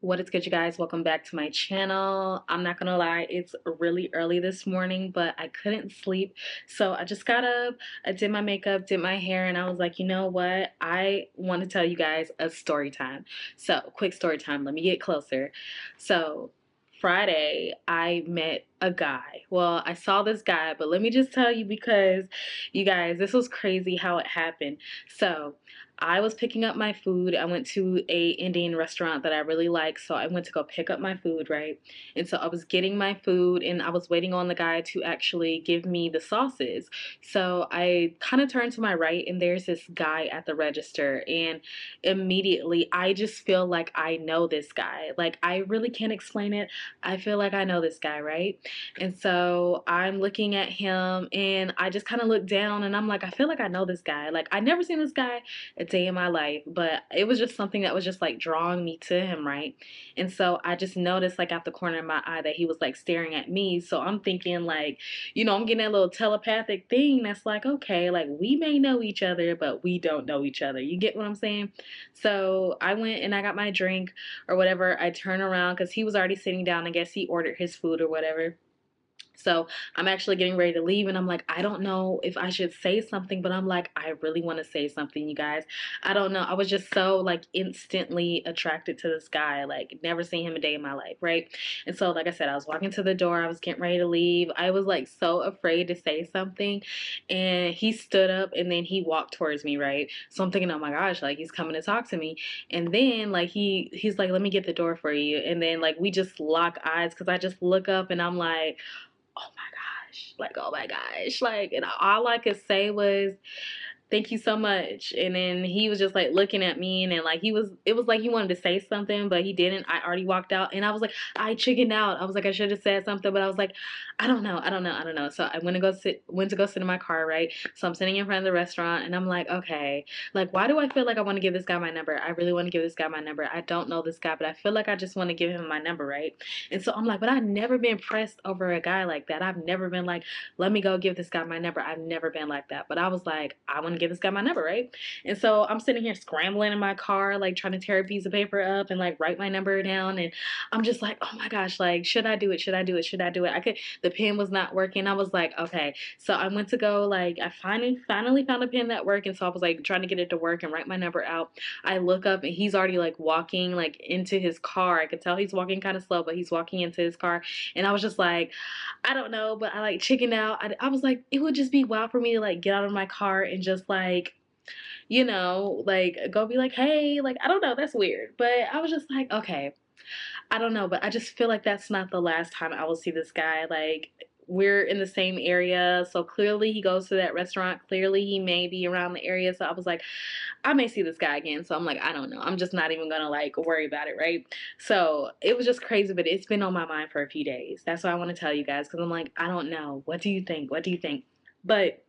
What is good, you guys? Welcome back to my channel. I'm not gonna lie, it's really early this morning, but I couldn't sleep. So I just got up, I did my makeup, did my hair, and I was like, you know what? I want to tell you guys a story time. So, quick story time. Let me get closer. So, Friday, I met a guy. Well, I saw this guy, but let me just tell you because you guys, this was crazy how it happened. So, I was picking up my food. I went to a Indian restaurant that I really like, so I went to go pick up my food, right? And so I was getting my food and I was waiting on the guy to actually give me the sauces. So I kind of turned to my right and there's this guy at the register, and immediately I just feel like I know this guy. Like, I really can't explain it. I feel like I know this guy, right? And so I'm looking at him and I just kind of look down and I'm like, I feel like I know this guy. Like, I never seen this guy a day in my life, but it was just something that was just like drawing me to him, right? And so I just noticed, like, at the corner of my eye that he was like staring at me. So I'm thinking, like, I'm getting that little telepathic thing that's like, okay, like, we may know each other, but we don't know each other. You get what I'm saying? So I went and I got my drink or whatever. I turn around because he was already sitting down. I guess he ordered his food or whatever. So I'm actually getting ready to leave, and I'm like, I don't know if I should say something, but I'm like, I really want to say something, you guys. I don't know. I was just so like instantly attracted to this guy, like never seen him a day in my life, right? And so, like I said, I was walking to the door, I was getting ready to leave. I was like so afraid to say something, and he stood up and then he walked towards me, right? So I'm thinking, oh my gosh, like he's coming to talk to me. And then like he's like, let me get the door for you. And then like we just lock eyes because I just look up and I'm like, oh my gosh, like, oh my gosh, like, and all I could say was, thank you so much. And then he was just like looking at me, and then like it was like he wanted to say something, but he didn't. I already walked out, and I was like, I chickened out. I was like, I should have said something, but I was like, I don't know. So I went to go sit in my car, right? So I'm sitting in front of the restaurant, and I'm like, okay, like, why do I feel like I want to give this guy my number? I really want to give this guy my number. I don't know this guy, but I feel like I just want to give him my number, right? And so I'm like, but I've never been pressed over a guy like that. I've never been like, let me go give this guy my number. I've never been like that. But I was like, I want to give this guy my number, right? And so I'm sitting here scrambling in my car, like trying to tear a piece of paper up and like write my number down. And I'm just like, oh my gosh, like, should I do it? Should I do it? Should I do it? The pen was not working. I was like, okay. So I went to go, like, I finally found a pen that worked. And so I was like trying to get it to work and write my number out. I look up and he's already like walking like into his car. I could tell he's walking kind of slow, but he's walking into his car. And I was just like, I don't know, but I like chickened out. I was like, it would just be wild for me to like get out of my car and just like, like go be like, hey, like, I don't know, that's weird. But I was just like, okay, I don't know, but I just feel like that's not the last time I will see this guy. Like, we're in the same area, so clearly he goes to that restaurant. Clearly he may be around the area. So I was like, I may see this guy again. So I'm like, I don't know. I'm just not even gonna like worry about it, right? So it was just crazy, but it's been on my mind for a few days. That's why I want to tell you guys, because I'm like, I don't know. What do you think? What do you think? But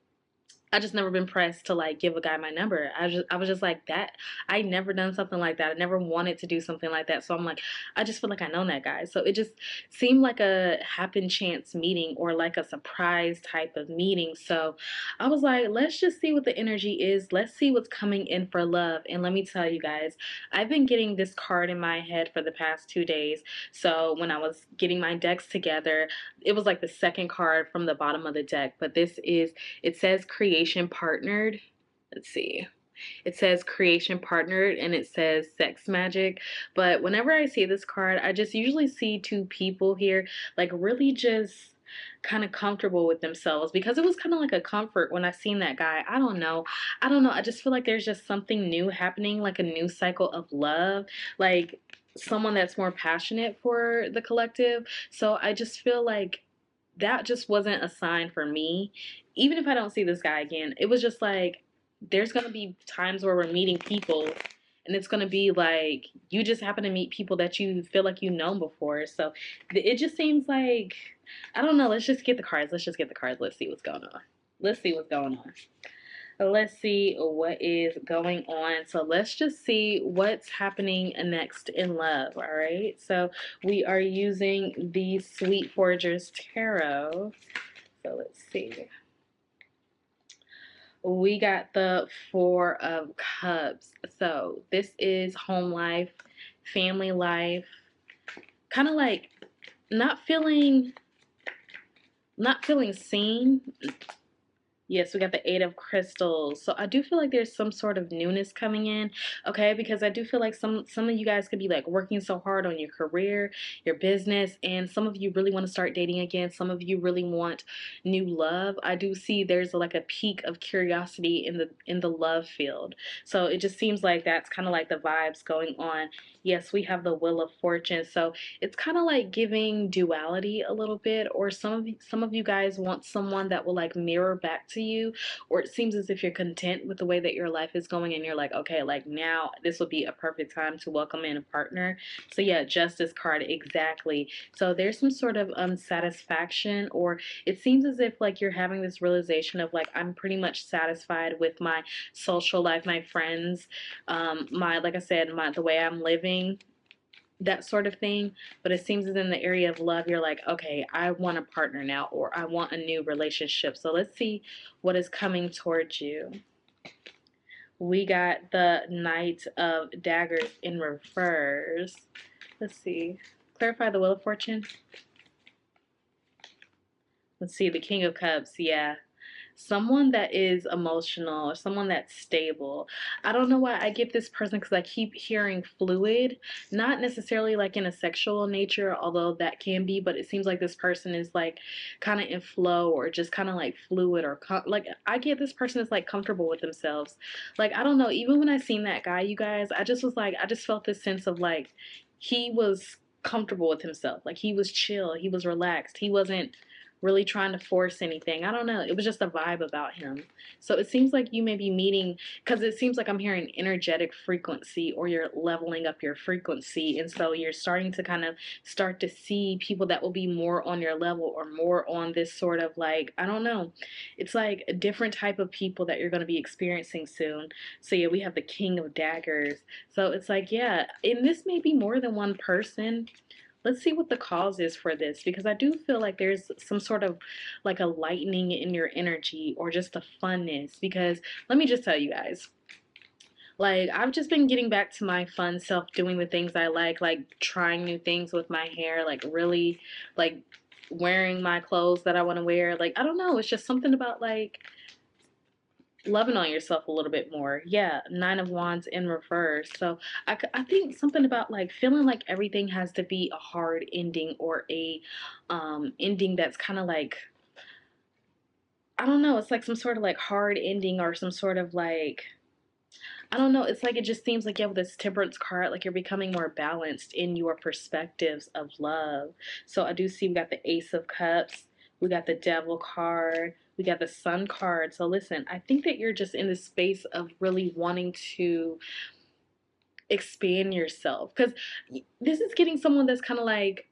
I just never been pressed to like give a guy my number. I was just like that. I never done something like that. I never wanted to do something like that. So I'm like, I just feel like I know that guy. So it just seemed like a happen chance meeting or like a surprise type of meeting. So I was like, let's just see what the energy is. Let's see what's coming in for love. And let me tell you guys, I've been getting this card in my head for the past 2 days. So when I was getting my decks together, it was like the second card from the bottom of the deck. But it says creation partnered. Let's see. It says creation partnered and it says sex magic. But whenever I see this card, I just usually see two people here, like, really just kind of comfortable with themselves, because it was kind of like a comfort when I seen that guy. I don't know. I don't know. I just feel like there's just something new happening, like a new cycle of love, like someone that's more passionate for the collective. So I just feel like that just wasn't a sign for me. Even if I don't see this guy again, it was just like, there's going to be times where we're meeting people and it's going to be like you just happen to meet people that you feel like you know before. So it just seems like, I don't know. Let's just get the cards. Let's just get the cards. Let's see what's going on. Let's see what's going on. Let's see what is going on. So let's just see what's happening next in love. All right. So we are using the Sweet Forgers Tarot. So let's see. We got the Four of Cups. So this is home life, family life, kind of like not feeling not feeling seen. Yes, we got the Eight of Crystals. So I do feel like there's some sort of newness coming in, okay? Because I do feel like some of you guys could be like working so hard on your career, your business, and some of you really want to start dating again. Some of you really want new love. I do see there's like a peak of curiosity in the love field. So it just seems like that's kind of like the vibes going on. Yes, we have the Wheel of Fortune. So it's kind of like giving duality a little bit, or some of you guys want someone that will like mirror back to you, or it seems as if you're content with the way that your life is going and you're like, okay, like now this would be a perfect time to welcome in a partner. So yeah, Justice card, exactly. So there's some sort of unsatisfaction, or it seems as if like you're having this realization of like, I'm pretty much satisfied with my social life, my friends, my, like I said, my the way I'm living, that sort of thing. But it seems as in the area of love, you're like, okay, I want a partner now, or I want a new relationship. So let's see what is coming towards you. We got the Knight of Daggers in reverse. Let's see. Clarify the Wheel of Fortune. Let's see, the King of Cups. Yeah, someone that is emotional or someone that's stable. I don't know why I get this person because I keep hearing fluid, not necessarily like in a sexual nature, although that can be, but it seems like this person is like kind of in flow or just kind of like fluid or like I get this person is like comfortable with themselves. Like I don't know, even when I seen that guy, you guys, I just was like, I just felt this sense of like he was comfortable with himself. Like he was chill, he was relaxed, he wasn't really trying to force anything. I don't know. It was just a vibe about him. So it seems like you may be meeting, because it seems like I'm hearing energetic frequency, or you're leveling up your frequency. And so you're starting to kind of start to see people that will be more on your level or more on this sort of like, I don't know. It's like a different type of people that you're going to be experiencing soon. So yeah, we have the King of Daggers. So it's like, yeah, and this may be more than one person. Let's see what the cause is for this, because I do feel like there's some sort of like a lightening in your energy or just a funness. Because let me just tell you guys, like I've just been getting back to my fun self, doing the things I like trying new things with my hair, like really like wearing my clothes that I want to wear. Like I don't know, it's just something about like loving on yourself a little bit more. Yeah, Nine of Wands in reverse. So I think something about like feeling like everything has to be a hard ending, or a ending that's kind of like, I don't know, it's like some sort of like hard ending, or some sort of like, I don't know. It's like it just seems like, yeah, with this Temperance card, like you're becoming more balanced in your perspectives of love. So I do see we got the Ace of Cups, we got the Devil card, we got the Sun card. So listen, I think that you're just in this space of really wanting to expand yourself, because this is getting someone that's kind of like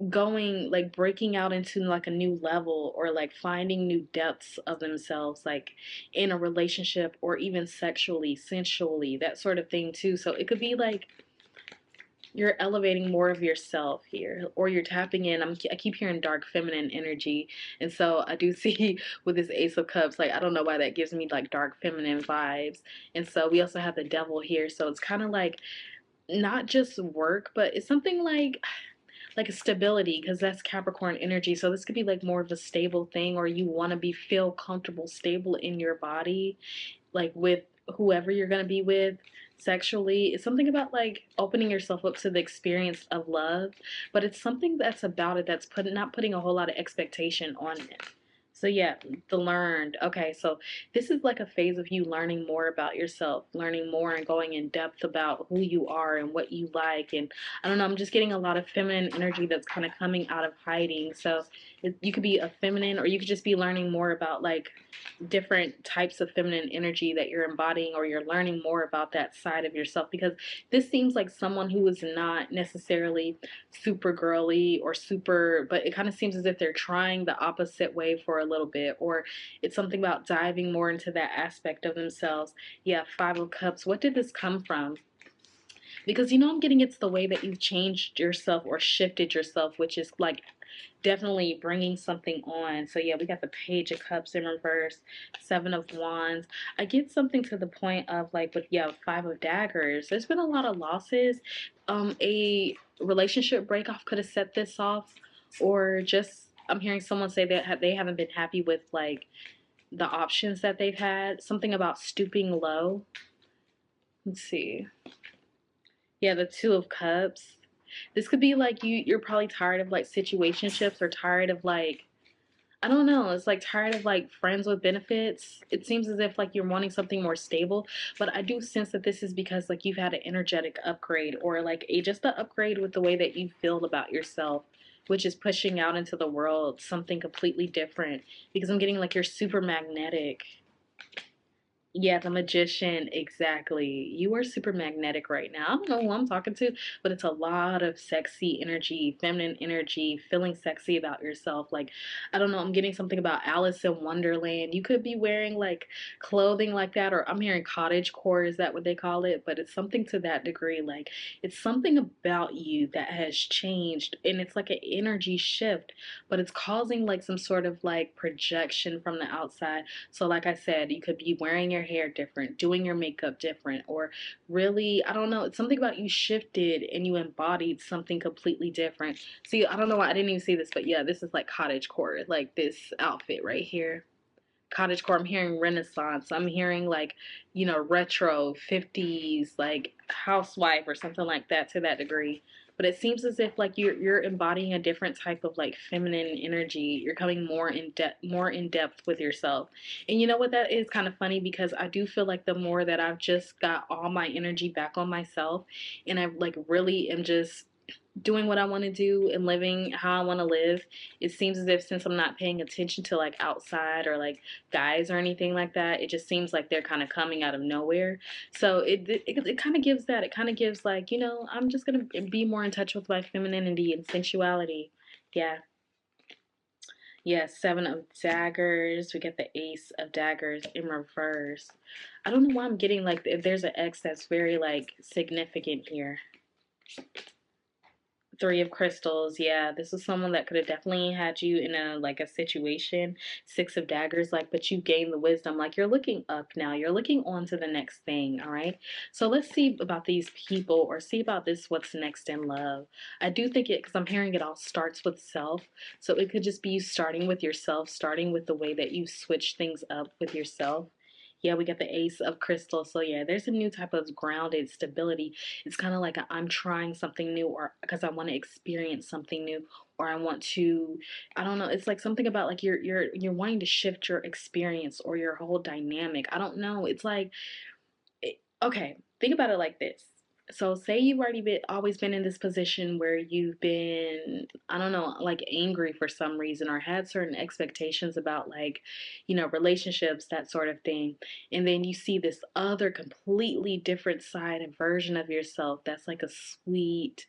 going like breaking out into like a new level, or like finding new depths of themselves, like in a relationship or even sexually, sensually, that sort of thing too. So it could be like you're elevating more of yourself here, or you're tapping in. I keep hearing dark feminine energy, and so I do see with this Ace of Cups, like I don't know why that gives me like dark feminine vibes. And so we also have the Devil here, so it's kind of like not just work, but it's something like a stability, because that's Capricorn energy. So this could be like more of a stable thing, or you want to be feel comfortable, stable in your body, like with whoever you're going to be with sexually. It's something about like opening yourself up to the experience of love, but it's something that's about it that's not putting a whole lot of expectation on it. So yeah, the learned. Okay, so this is like a phase of you learning more about yourself, learning more and going in depth about who you are and what you like. And I don't know, I'm just getting a lot of feminine energy that's kind of coming out of hiding. So you could be a feminine, or you could just be learning more about like different types of feminine energy that you're embodying, or you're learning more about that side of yourself, because this seems like someone who is not necessarily super girly or super, but it kind of seems as if they're trying the opposite way for a little bit, or it's something about diving more into that aspect of themselves. Yeah, Five of Cups. What did this come from? Because you know, I'm getting it's the way that you've changed yourself or shifted yourself, which is like definitely bringing something on. So yeah, we got the Page of Cups in reverse, Seven of Wands. I get something to the point of like with yeah, Five of Daggers. There's been a lot of losses. A relationship breakoff could have set this off, or just I'm hearing someone say that they haven't been happy with like the options that they've had. Something about stooping low. Let's see. Yeah, the Two of Cups. This could be like you're probably tired of like situationships or tired of like I don't know, it's like tired of like friends with benefits. It seems as if like you're wanting something more stable, but I do sense that this is because like you've had an energetic upgrade or like a just an upgrade with the way that you feel about yourself, which is pushing out into the world something completely different because I'm getting like you're super magnetic. Yeah, the magician, exactly. You are super magnetic right now. I don't know who I'm talking to, but it's a lot of sexy energy, feminine energy, feeling sexy about yourself. Like, I don't know, I'm getting something about Alice in Wonderland. You could be wearing like clothing like that, or I'm hearing cottage core, is that what they call it? But it's something to that degree. Like, it's something about you that has changed, and it's like an energy shift, but it's causing like some sort of like projection from the outside. So, like I said, you could be wearing your hair different, doing your makeup different, or really, I don't know, it's something about you shifted and you embodied something completely different. See, I don't know why I didn't even see this, but yeah, this is like cottage core, like this outfit right here. Cottage core, I'm hearing Renaissance. I'm hearing like, you know, retro 50s, like housewife or something like that to that degree. But it seems as if like you're embodying a different type of like feminine energy. You're coming more in depth with yourself. And you know what, that is kind of funny because I do feel like the more that I've just got all my energy back on myself and I like really am just doing what I want to do and living how I want to live, it seems as if since I'm not paying attention to like outside or like guys or anything like that, it just seems like they're kind of coming out of nowhere. So it kind of gives that. It kind of gives like, you know, I'm just going to be more in touch with my femininity and sensuality. Yeah. Yeah, Seven of Daggers. We get the Ace of Daggers in reverse. I don't know why I'm getting like if there's an X that's very like significant here. Three of Crystals, yeah, this is someone that could have definitely had you in a like a situation. Six of Daggers, like, but you gained the wisdom. Like you're looking up now. You're looking on to the next thing. All right. So let's see about these people or see about this what's next in love. I do think it because I'm hearing it all starts with self. So it could just be you starting with yourself, starting with the way that you switch things up with yourself. Yeah, we got the Ace of Crystals. So yeah, there's a new type of grounded stability. It's kind of like I'm trying something new or because I want to experience something new or I want to I don't know, it's like something about like you're wanting to shift your experience or your whole dynamic. I don't know. It's like okay, think about it like this. So say you've already been always been in this position where you've been, I don't know, like angry for some reason or had certain expectations about like, you know, relationships, that sort of thing. And then you see this other completely different side and version of yourself that's like a sweet,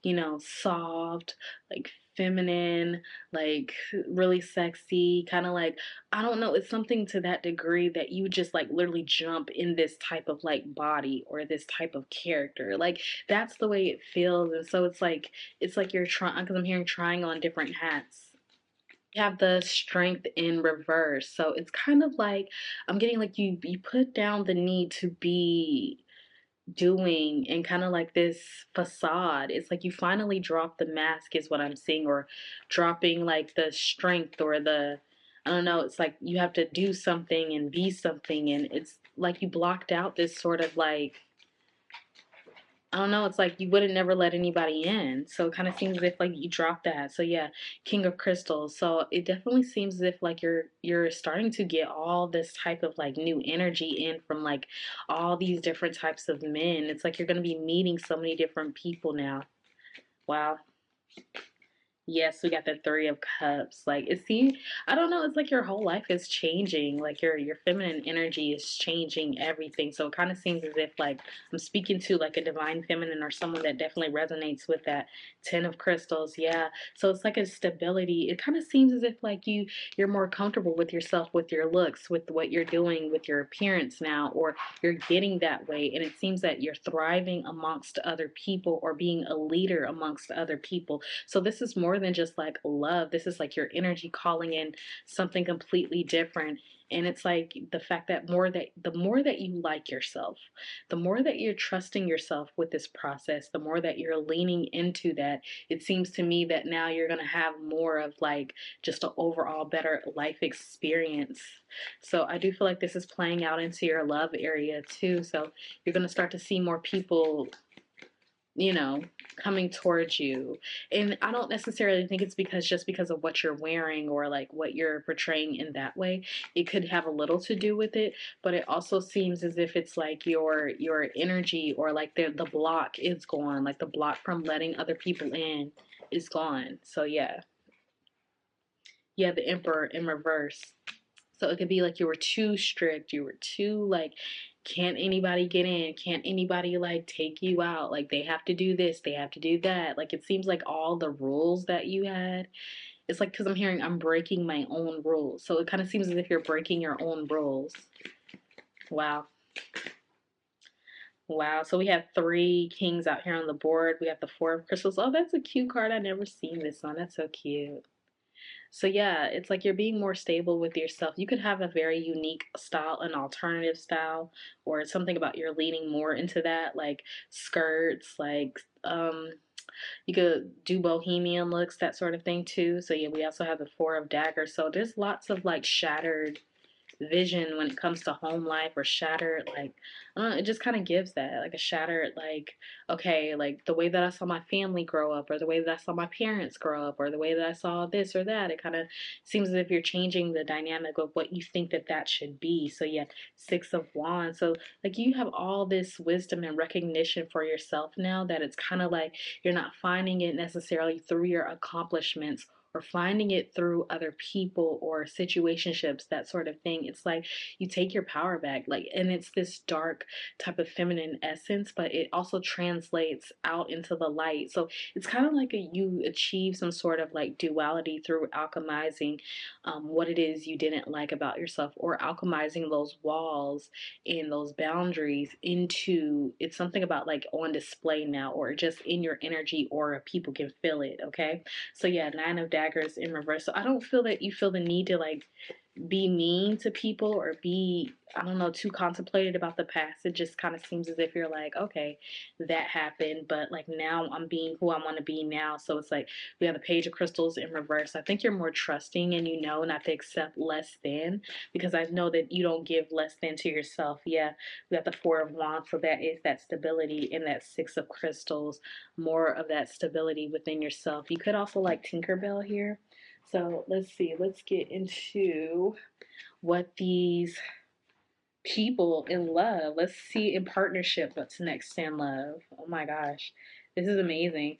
you know, soft, like feminine, like really sexy, kind of like I don't know, it's something to that degree that you just like literally jump in this type of like body or this type of character. Like that's the way it feels. And so it's like you're trying because I'm hearing trying on different hats. You have the strength in reverse. So it's kind of like I'm getting like you put down the need to be doing and kind of like this facade. It's like you finally drop the mask, is what I'm seeing, or dropping like the strength or the, I don't know, it's like you have to do something and be something. And it's like you blocked out this sort of like, I don't know, it's like you wouldn't never let anybody in. So it kind of seems as if like you dropped that. So yeah, King of Crystals. So it definitely seems as if like you're starting to get all this type of like new energy in from like all these different types of men. It's like you're gonna be meeting so many different people now. Wow. Yes, we got the Three of Cups. Like it seems, I don't know, it's like your whole life is changing. Like your feminine energy is changing everything. So it kind of seems as if like I'm speaking to like a divine feminine or someone that definitely resonates with that Ten of Crystals. Yeah. So it's like a stability. It kind of seems as if like you're more comfortable with yourself, with your looks, with what you're doing, with your appearance now, or you're getting that way. And it seems that you're thriving amongst other people or being a leader amongst other people. So this is more than just like love. This is like your energy calling in something completely different. And it's like the fact that the more that you like yourself, the more that you're trusting yourself with this process, the more that you're leaning into that, it seems to me that now you're going to have more of like just an overall better life experience. So I do feel like this is playing out into your love area too. So you're going to start to see more people, you know, coming towards you. And I don't necessarily think it's because just because of what you're wearing or like what you're portraying in that way. It could have a little to do with it, but it also seems as if it's like your energy or like the block is gone, like the block from letting other people in is gone. So yeah. Yeah, the Emperor in reverse. So it could be like you were too strict, you were too like, can't anybody get in? Can't anybody like take you out? Like they have to do this, they have to do that. Like it seems like all the rules that you had, it's like because I'm hearing I'm breaking my own rules. So it kind of seems as if you're breaking your own rules. Wow. Wow. So we have three kings out here on the board. We have the Four of Crystals. Oh, that's a cute card. I never seen this one. That's so cute. So yeah, it's like you're being more stable with yourself. You could have a very unique style, an alternative style, or something about you're leaning more into that, like skirts, like you could do bohemian looks, that sort of thing too. So yeah, we also have the Four of Daggers. So there's lots of like shattered vision when it comes to home life or shattered like I don't know, it just kind of gives that like a shattered like okay like the way that I saw my family grow up or the way that I saw my parents grow up or the way that I saw this or that. It kind of seems as if you're changing the dynamic of what you think that that should be. So yeah, Six of Wands. So like you have all this wisdom and recognition for yourself now that it's kind of like you're not finding it necessarily through your accomplishments or finding it through other people or situationships, that sort of thing. It's like you take your power back, like, and it's this dark type of feminine essence, but it also translates out into the light. So it's kind of like you achieve some sort of like duality through alchemizing what it is you didn't like about yourself, or alchemizing those walls and those boundaries into it's something about like on display now, or just in your energy, or people can feel it. Okay, so yeah, Nine of Daggers in reverse. So I don't feel that you feel the need to like be mean to people or be, I don't know, too contemplated about the past. It just kind of seems as if you're like, okay, that happened, but like now I'm being who I want to be now. So it's like we have the Page of Crystals in reverse. I think you're more trusting and you know not to accept less than, because I know that you don't give less than to yourself. Yeah, we got the Four of Wands. So that is that stability, and that Six of Crystals, more of that stability within yourself. You could also like Tinkerbell here. So let's see, let's get into what these people in love, let's see in partnership what's next in love. Oh my gosh, this is amazing.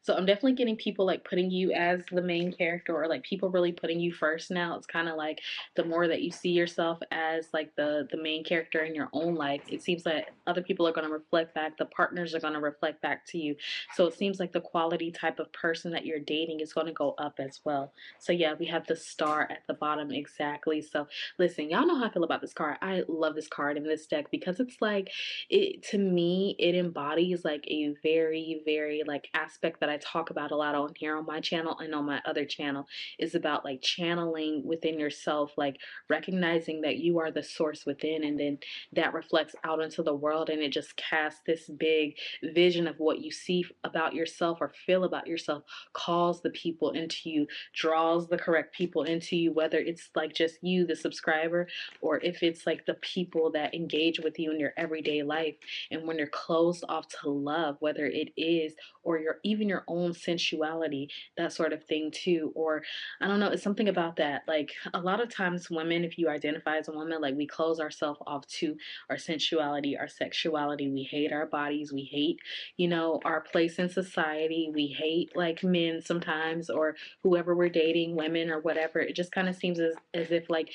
So I'm definitely getting people like putting you as the main character, or like people really putting you first now. It's kind of like the more that you see yourself as like the main character in your own life, it seems that other people are going to reflect back, the partners are going to reflect back to you. So it seems like the quality type of person that you're dating is going to go up as well. So yeah, we have the Star at the bottom, exactly. So listen, y'all know how I feel about this card. I love this card in this deck because it's like it, to me, it embodies like a very, very like aspect that I talk about a lot on here on my channel and on my other channel, is about like channeling within yourself, like recognizing that you are the source within, and then that reflects out into the world, and it just casts this big vision of what you see about yourself or feel about yourself, calls the people into you, draws the correct people into you, whether it's like just you, the subscriber, or if it's like the people that engage with you in your everyday life. And when you're closed off to love, whether it is or your even your own sensuality, that sort of thing too. Or I don't know, it's something about that. Like a lot of times women, if you identify as a woman, like we close ourselves off to our sensuality, our sexuality. We hate our bodies. We hate, our place in society. We hate like men sometimes, or whoever we're dating, women or whatever. It just kind of seems as if like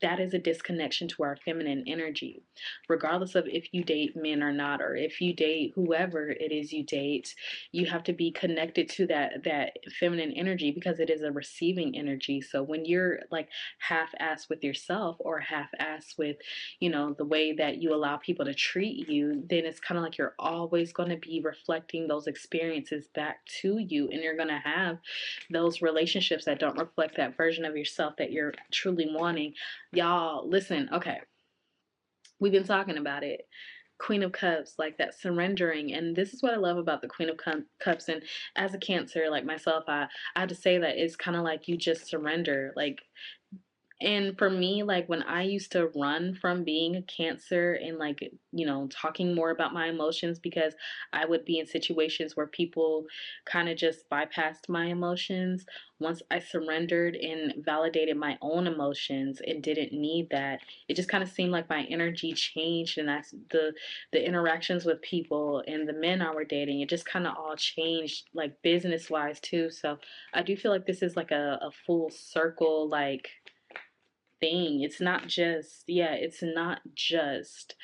that is a disconnection to our feminine energy. Regardless of if you date men or not, or if you date whoever it is you date, you have to be connected to that feminine energy, because it is a receiving energy. So when you're like half-assed with yourself, or half-assed with, the way that you allow people to treat you, then it's kind of like you're always going to be reflecting those experiences back to you, and you're going to have those relationships that don't reflect that version of yourself that you're truly wanting. Y'all, listen, okay. We've been talking about it. Queen of Cups, like that surrendering. And this is what I love about the Queen of Cups. And as a Cancer, like myself, I have to say that it's kind of like you just surrender. Like, and for me, like when I used to run from being a Cancer and like, talking more about my emotions, because I would be in situations where people kind of just bypassed my emotions. Once I surrendered and validated my own emotions and didn't need that, it just kind of seemed like my energy changed, and that's the interactions with people and the men I were dating. It just kind of all changed, like business wise too. So I do feel like this is like a full circle, like thing. It's not just, yeah, it's not just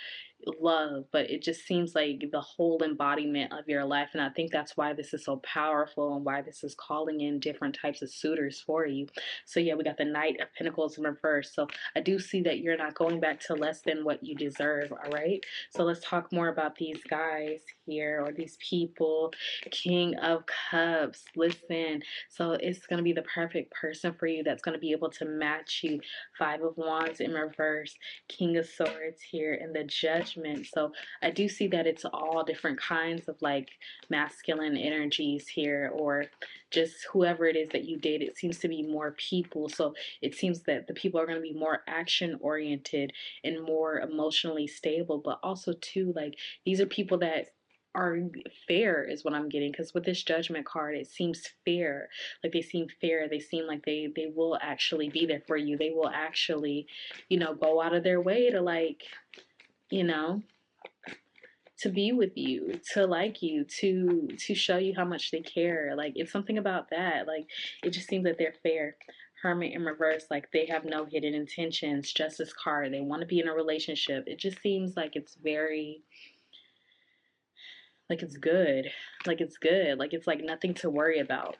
love, but it just seems like the whole embodiment of your life. And I think that's why this is so powerful, and why this is calling in different types of suitors for you. So yeah, we got the Knight of Pentacles in reverse. So I do see that you're not going back to less than what you deserve. All right, so let's talk more about these guys here, or these people. King of Cups, listen, so it's going to be the perfect person for you, that's going to be able to match you. Five of Wands in reverse, King of Swords here, and the Judgment. So I do see that it's all different kinds of like masculine energies here, or just whoever it is that you date. It seems to be more people. So it seems that the people are going to be more action oriented and more emotionally stable, but also too, like these are people that are fair is what I'm getting, because with this Judgment card it seems fair. Like they seem fair, they seem like they will actually be there for you. They will actually, go out of their way to like, you know to be with you, to like you, to show you how much they care. Like it's something about that. Like it just seems that they're fair. Hermit in reverse, like they have no hidden intentions. Justice card, they want to be in a relationship. It just seems like it's very, like it's good. Like it's good. Like it's like nothing to worry about.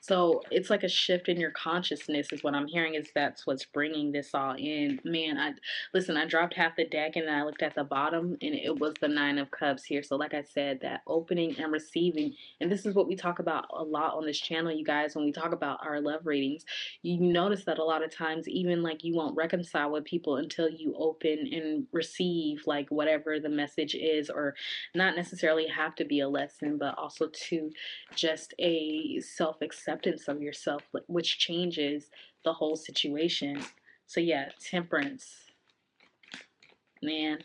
So it's like a shift in your consciousness is what I'm hearing, is that's what's bringing this all in. Man, I dropped half the deck and then I looked at the bottom and it was the Nine of Cups here. So like I said, that opening and receiving, and this is what we talk about a lot on this channel, you guys, when we talk about our love readings. You notice that a lot of times, even like you won't reconcile with people until you open and receive like whatever the message is, or not necessarily have to be a lesson, but also to just a self acceptance of yourself, which changes the whole situation. So, yeah, Temperance. Man,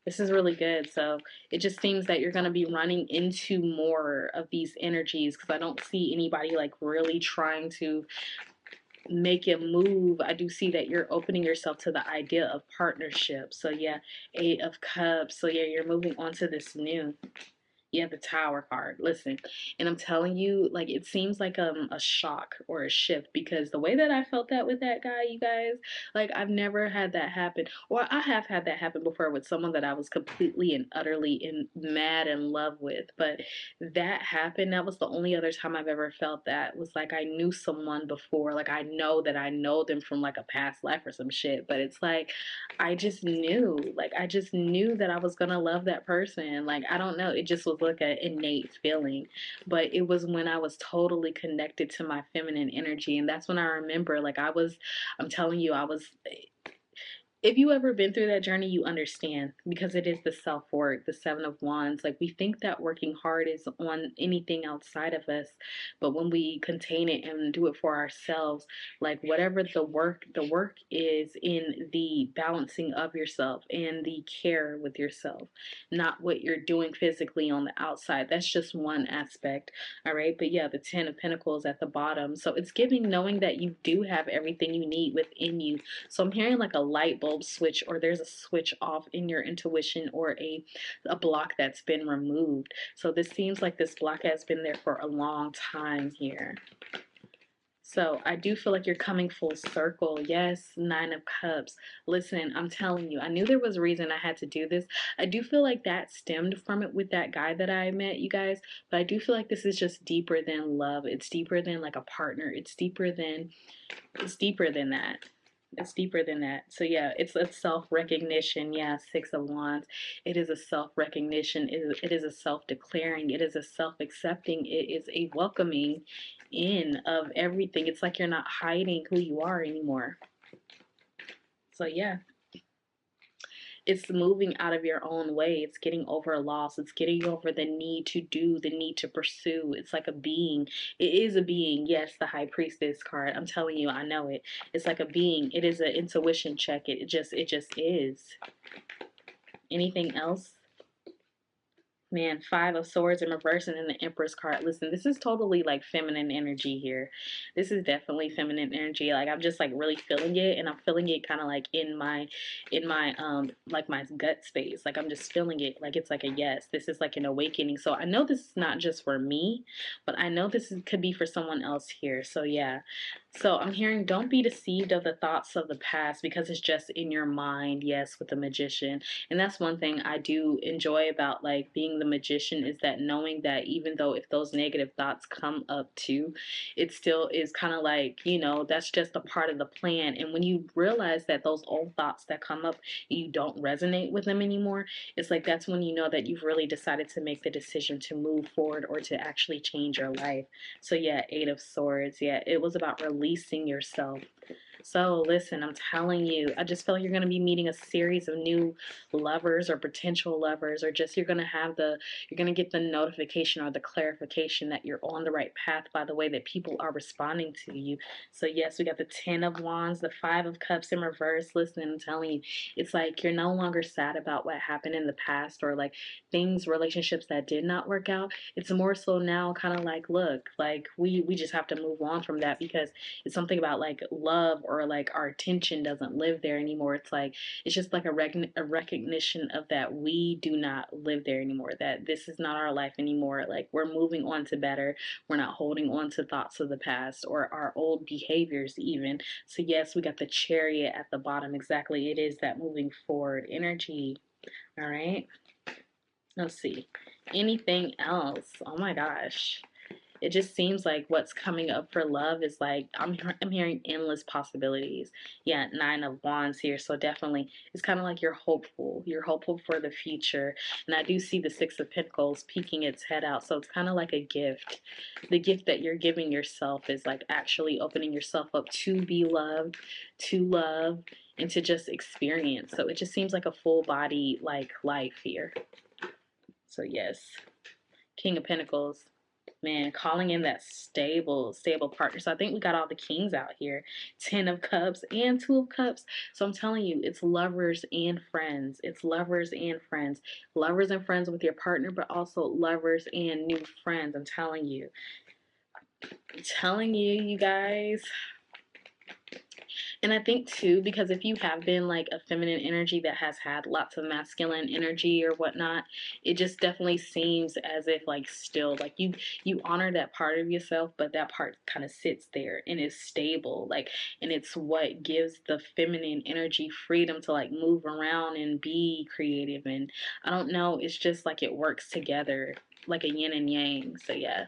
this is really good. So, it just seems that you're going to be running into more of these energies, because I don't see anybody like really trying to make a move. I do see that you're opening yourself to the idea of partnership. So, yeah, Eight of Cups. So, yeah, you're moving on to this new. Yeah, the Tower card. Listen, and I'm telling you, like it seems like a shock or a shift, because the way that I felt that with that guy, you guys, like I've never had that happen. Or I have had that happen before with someone that I was completely and utterly mad in love with. But that happened. That was the only other time I've ever felt that. Was like I knew someone before. Like I know that I know them from like a past life or some shit. But it's like I just knew. Like I just knew that I was gonna love that person. Like I don't know. It just was like an innate feeling. But it was when I was totally connected to my feminine energy. And that's when I remember, like I'm telling you, I was If you ever been through that journey, you understand because it is the self work, the Seven of Wands. Like we think that working hard is on anything outside of us, but when we contain it and do it for ourselves, like whatever the work is in the balancing of yourself and the care with yourself, not what you're doing physically on the outside. That's just one aspect. All right. But yeah, the Ten of Pentacles at the bottom. So it's giving knowing that you do have everything you need within you. So I'm hearing like a light bulb switch, or there's a switch off in your intuition, or a block that's been removed. So this seems like this block has been there for a long time here. So I do feel like you're coming full circle. Yes, Nine of Cups. Listen, I'm telling you, I knew there was a reason I had to do this. I do feel like that stemmed from it with that guy that I met, you guys. But I do feel like this is just deeper than love. It's deeper than like a partner. It's deeper than that. It's deeper than that. So yeah, it's a self-recognition. Yeah, Six of Wands. It is a self-recognition. It is a self-declaring. It is a self-accepting. It is a welcoming in of everything. It's like you're not hiding who you are anymore. So yeah, it's moving out of your own way. It's getting over a loss. It's getting over the need to do, the need to pursue. It's like a being. It is a being. Yes, the High Priestess card. I'm telling you, I know it. It's like a being. It is an intuition check. It just is. Anything else? Man, Five of Swords in reverse and then the Empress card. Listen, this is totally like feminine energy here. This is definitely feminine energy. Like I'm just like really feeling it, and I'm feeling it kind of like in my like my gut space. Like I'm just feeling it. Like it's like a yes. This is like an awakening. So I know this is not just for me, but I know could be for someone else here. So yeah. So I'm hearing don't be deceived of the thoughts of the past because it's just in your mind. Yes, with the Magician. And that's one thing I do enjoy about like being the Magician, is that knowing that even though if those negative thoughts come up too, it still is kind of like, that's just a part of the plan. And when you realize that those old thoughts that come up, you don't resonate with them anymore, it's like that's when you know that you've really decided to make the decision to move forward or to actually change your life. So yeah, Eight of Swords. Yeah, it was about releasing yourself. So listen, I'm telling you, I just feel like you're going to be meeting a series of new lovers or potential lovers, or just you're going to get the notification or the clarification that you're on the right path by the way that people are responding to you. So yes, we got the Ten of Wands, the Five of Cups in reverse. Listen, I'm telling you, it's like you're no longer sad about what happened in the past, or like relationships that did not work out. It's more so now kind of like, look, like we just have to move on from that, because it's something about like love, or like our attention doesn't live there anymore. It's like it's just like a recognition of that we do not live there anymore, that this is not our life anymore. Like we're moving on to better. We're not holding on to thoughts of the past or our old behaviors even. So yes, we got the Chariot at the bottom. Exactly, it is that moving forward energy. All right, let's see, anything else? Oh my gosh, it just seems like what's coming up for love is like I'm hearing endless possibilities. Yeah, Nine of Wands here, so definitely it's kind of like you're hopeful. You're hopeful for the future, and I do see the Six of Pentacles peeking its head out. So it's kind of like a gift. The gift that you're giving yourself is like actually opening yourself up to be loved, to love, and to just experience. So it just seems like a full body like life here. So yes, King of Pentacles. Man, calling in that stable partner. So I think we got all the kings out here. Ten of Cups and Two of Cups. So I'm telling you, it's lovers and friends. It's lovers and friends. Lovers and friends with your partner, but also lovers and new friends. I'm telling you. I'm telling you, you guys. And I think too, because if you have been like a feminine energy that has had lots of masculine energy or whatnot, it just definitely seems as if like still like you honor that part of yourself, but that part kind of sits there and is stable. Like, and it's what gives the feminine energy freedom to like move around and be creative. And I don't know, it's just like it works together like a yin and yang. So yeah.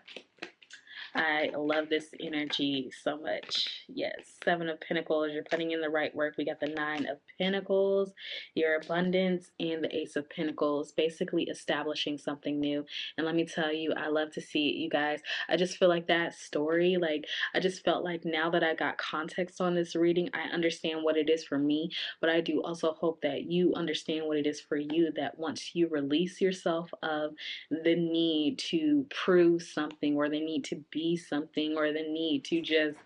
I love this energy so much. Yes, Seven of Pentacles, you're putting in the right work. We got the Nine of Pentacles, your abundance, and the Ace of Pentacles, basically establishing something new. And let me tell you, I love to see it, you guys. I just feel like that story, like, I just felt like now that I got context on this reading, I understand what it is for me, but I do also hope that you understand what it is for you, that once you release yourself of the need to prove something or the need to be something or the need to just,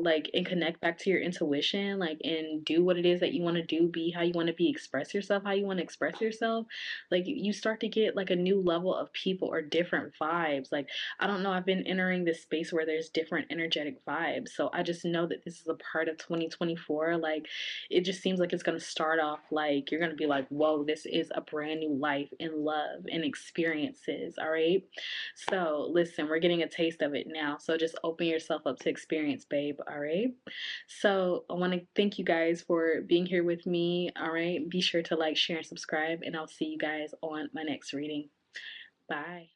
like, and connect back to your intuition, like, and do what it is that you want to do, be how you want to be, express yourself how you want to express yourself, like, you start to get like a new level of people or different vibes. Like, I don't know, I've been entering this space where there's different energetic vibes. So I just know that this is a part of 2024. Like, it just seems like it's going to start off like you're going to be like, whoa, this is a brand new life in love and experiences. All right. So listen, we're getting a taste of it now. So just open yourself up to experience, babe. All right. So I want to thank you guys for being here with me. All right. Be sure to like, share, and subscribe, and I'll see you guys on my next reading. Bye.